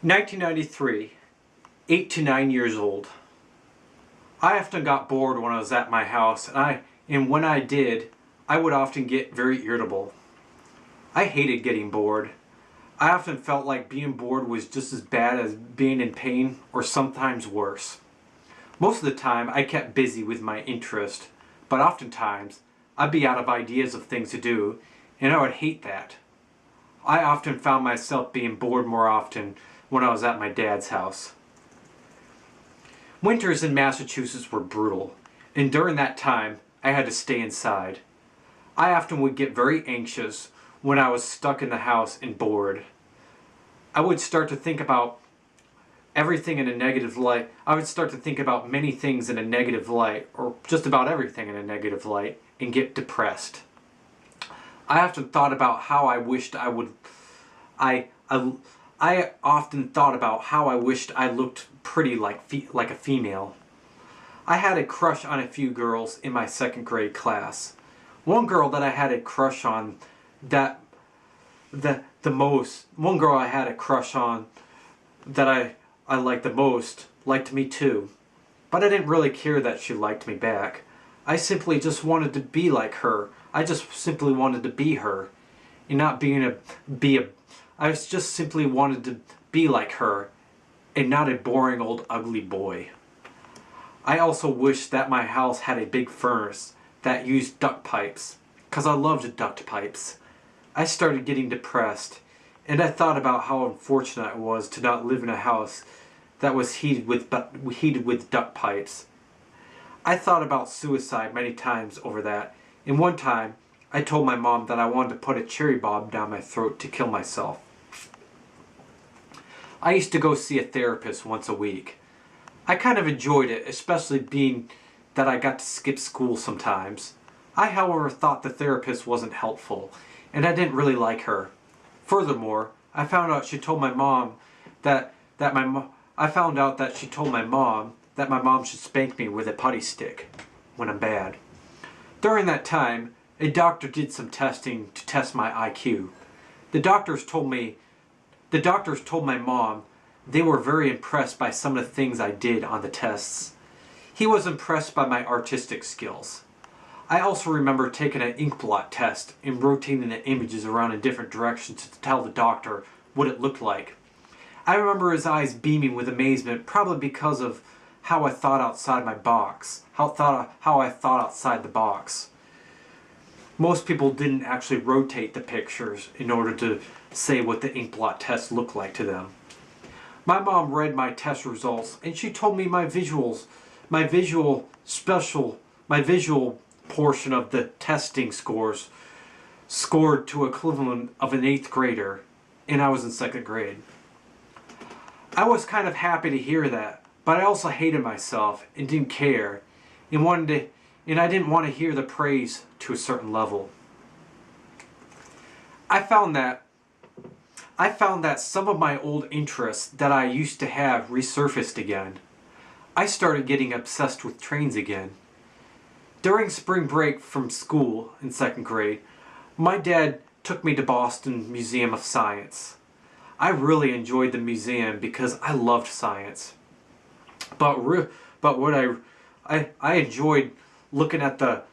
1993, 8 to 9 years old. I often got bored when I was at my house, and when I did, I would often get very irritable. I hated getting bored. I often felt like being bored was just as bad as being in pain, or sometimes worse. Most of the time, I kept busy with my interest, but oftentimes, I'd be out of ideas of things to do, and I would hate that. I often found myself being bored more often when I was at my dad's house. Winters in Massachusetts were brutal, and during that time, I had to stay inside. I often would get very anxious when I was stuck in the house and bored. I would start to think about everything in a negative light. I would start to think about many things in a negative light, or just about everything in a negative light, and get depressed. I often thought about how I wished I would... I often thought about how I wished I looked pretty like a female. I had a crush on a few girls in my second grade class. One girl that I had a crush on that I liked the most liked me too. But I didn't really care that she liked me back. I simply just wanted to be like her. I just simply wanted to be her. And not I just simply wanted to be like her and not a boring old ugly boy. I also wished that my house had a big furnace that used duct pipes, because I loved duct pipes. I started getting depressed, and I thought about how unfortunate I was to not live in a house that was heated with duct pipes. I thought about suicide many times over that, and one time I told my mom that I wanted to put a cherry bomb down my throat to kill myself. I used to go see a therapist once a week. I kind of enjoyed it, especially being that I got to skip school sometimes. I, however, thought the therapist wasn't helpful, and I didn't really like her. Furthermore, I found out she told my mom that my mom should spank me with a putty stick when I'm bad. During that time, a doctor did some testing to test my IQ. The doctors told my mom they were very impressed by some of the things I did on the tests. He was impressed by my artistic skills. I also remember taking an ink blot test and rotating the images around in different directions to tell the doctor what it looked like. I remember his eyes beaming with amazement, probably because of how I thought outside my box. How I thought outside the box. Most people didn't actually rotate the pictures in order to say what the ink blot test looked like to them. My mom read my test results, and she told me my visual portion of the testing scores scored to equivalent of an 8th grader, and I was in 2nd grade. I was kind of happy to hear that, but I also hated myself and didn't care, and I didn't want to hear the praise to a certain level. I found that some of my old interests that I used to have resurfaced again. I started getting obsessed with trains again. During spring break from school in 2nd grade, my dad took me to Boston Museum of Science. I really enjoyed the museum because I loved science. But what I enjoyed looking at the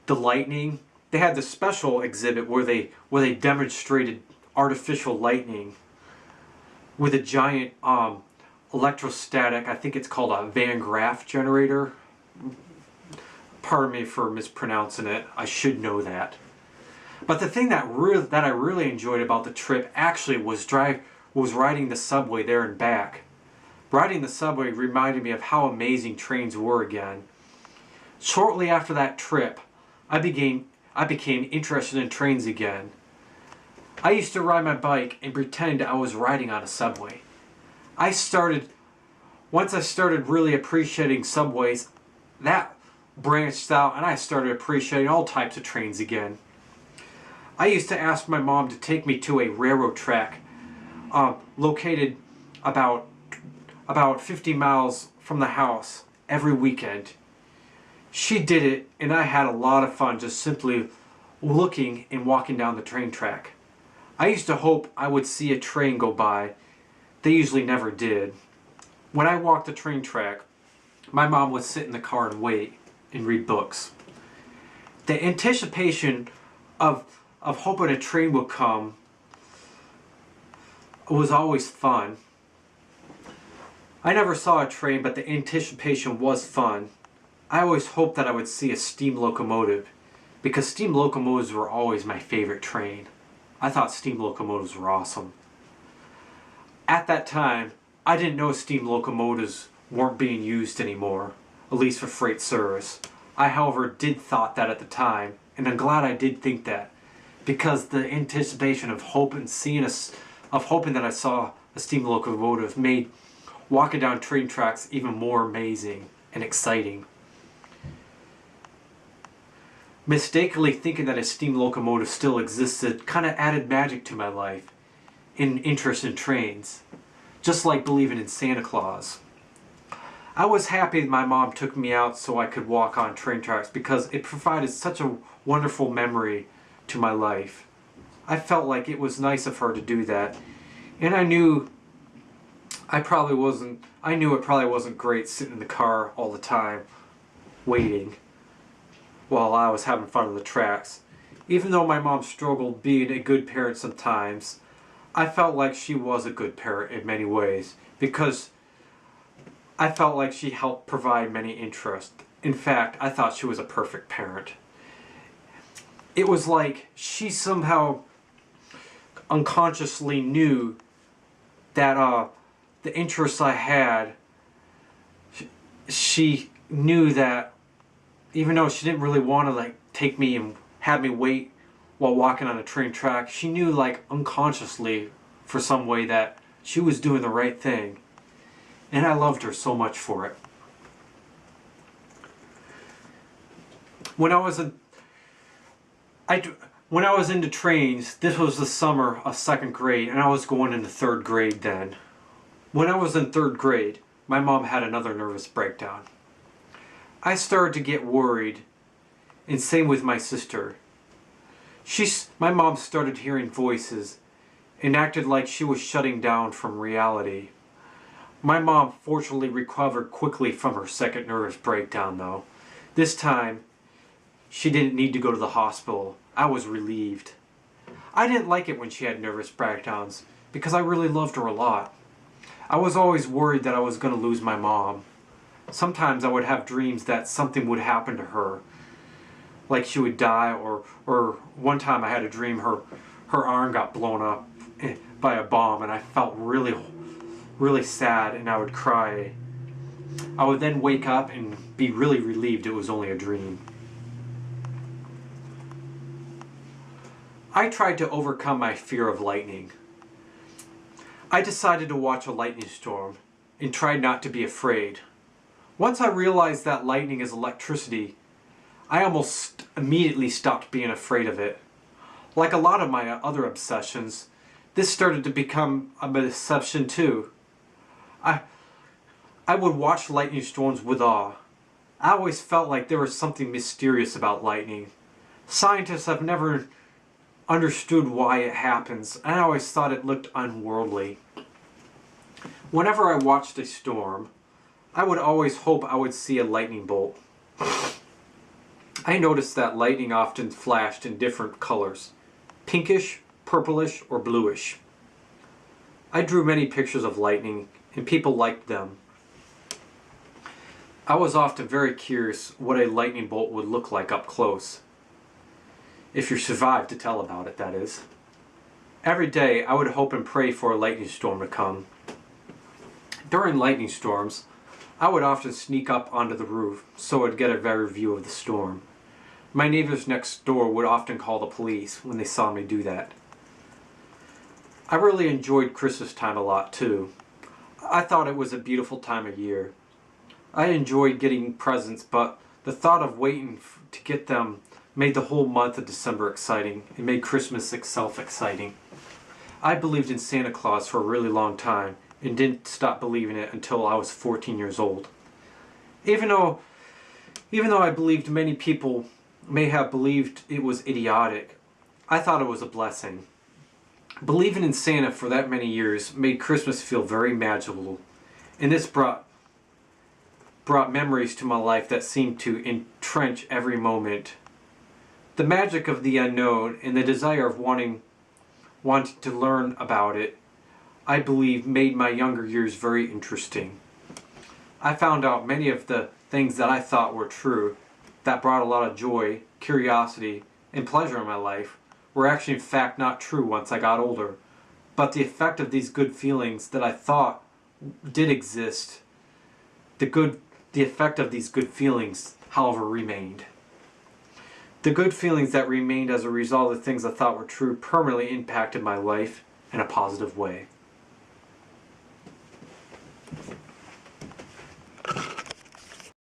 lightning. They had this special exhibit where they demonstrated artificial lightning with a giant electrostatic, I think it's called a Van Graff generator. Pardon me for mispronouncing it. I should know that. But the thing that I really enjoyed about the trip actually was riding the subway there and back. Riding the subway reminded me of how amazing trains were again. Shortly after that trip, I became interested in trains again. I used to ride my bike and pretend I was riding on a subway. Once I started really appreciating subways, that branched out and I started appreciating all types of trains again. I used to ask my mom to take me to a railroad track located about 50 miles from the house every weekend. She did it, and I had a lot of fun just simply looking and walking down the train track. I used to hope I would see a train go by They usually never did. When I walked the train track, my mom would sit in the car and wait and read books. The anticipation of hoping a train would come was always fun. I never saw a train, but the anticipation was fun. I always hoped that I would see a steam locomotive, because steam locomotives were always my favorite train. I thought steam locomotives were awesome. At that time, I didn't know steam locomotives weren't being used anymore, at least for freight service. I, however, did thought that at the time, and I'm glad I did think that, because the anticipation of hoping that I saw a steam locomotive made walking down train tracks even more amazing and exciting. Mistakenly thinking that a steam locomotive still existed kind of added magic to my life and interest in trains, just like believing in Santa Claus. I was happy that my mom took me out so I could walk on train tracks because it provided such a wonderful memory to my life. I felt like it was nice of her to do that, and I knew it probably wasn't great sitting in the car all the time waiting while I was having fun on the tracks. Even though my mom struggled being a good parent sometimes, I felt like she was a good parent in many ways because I felt like she helped provide many interests. In fact, I thought she was a perfect parent. It was like she somehow unconsciously knew that the interests I had, she knew that even though she didn't really want to take me and have me wait while walking on a train track, she knew unconsciously for some way that she was doing the right thing. And I loved her so much for it. When I was into trains, this was the summer of second grade, and I was going into third grade then. When I was in third grade, my mom had another nervous breakdown. I started to get worried, and same with my sister. My mom started hearing voices and acted like she was shutting down from reality. My mom fortunately recovered quickly from her second nervous breakdown though. This time, she didn't need to go to the hospital. I was relieved. I didn't like it when she had nervous breakdowns because I really loved her a lot. I was always worried that I was going to lose my mom. Sometimes I would have dreams that something would happen to her, like she would die, or one time I had a dream her arm got blown up by a bomb, and I felt really, really sad, and I would cry. I would then wake up and be really relieved it was only a dream. I tried to overcome my fear of lightning. I decided to watch a lightning storm and tried not to be afraid. Once I realized that lightning is electricity, I almost immediately stopped being afraid of it. Like a lot of my other obsessions, this started to become a obsession too. I would watch lightning storms with awe. I always felt like there was something mysterious about lightning. Scientists have never understood why it happens, and I always thought it looked unworldly. Whenever I watched a storm, I would always hope I would see a lightning bolt. I noticed that lightning often flashed in different colors: pinkish, purplish, or bluish. I drew many pictures of lightning, and people liked them. I was often very curious what a lightning bolt would look like up close. If you survived to tell about it, that is. Every day I would hope and pray for a lightning storm to come. During lightning storms, I would often sneak up onto the roof so I'd get a better view of the storm. My neighbors next door would often call the police when they saw me do that. I really enjoyed Christmas time a lot too. I thought it was a beautiful time of year. I enjoyed getting presents, but the thought of waiting to get them made the whole month of December exciting. It made Christmas itself exciting. I believed in Santa Claus for a really long time and didn't stop believing it until I was 14 years old. Even though I believed many people may have believed it was idiotic, I thought it was a blessing. Believing in Santa for that many years made Christmas feel very magical, and this brought memories to my life that seemed to entrench every moment. The magic of the unknown and the desire of wanting to learn about it, I believe, made my younger years very interesting. I found out many of the things that I thought were true, that brought a lot of joy, curiosity, and pleasure in my life, were actually in fact not true once I got older. But the effect of these good feelings that I thought did exist, the effect of these good feelings, however, remained. The good feelings that remained as a result of the things I thought were true permanently impacted my life in a positive way.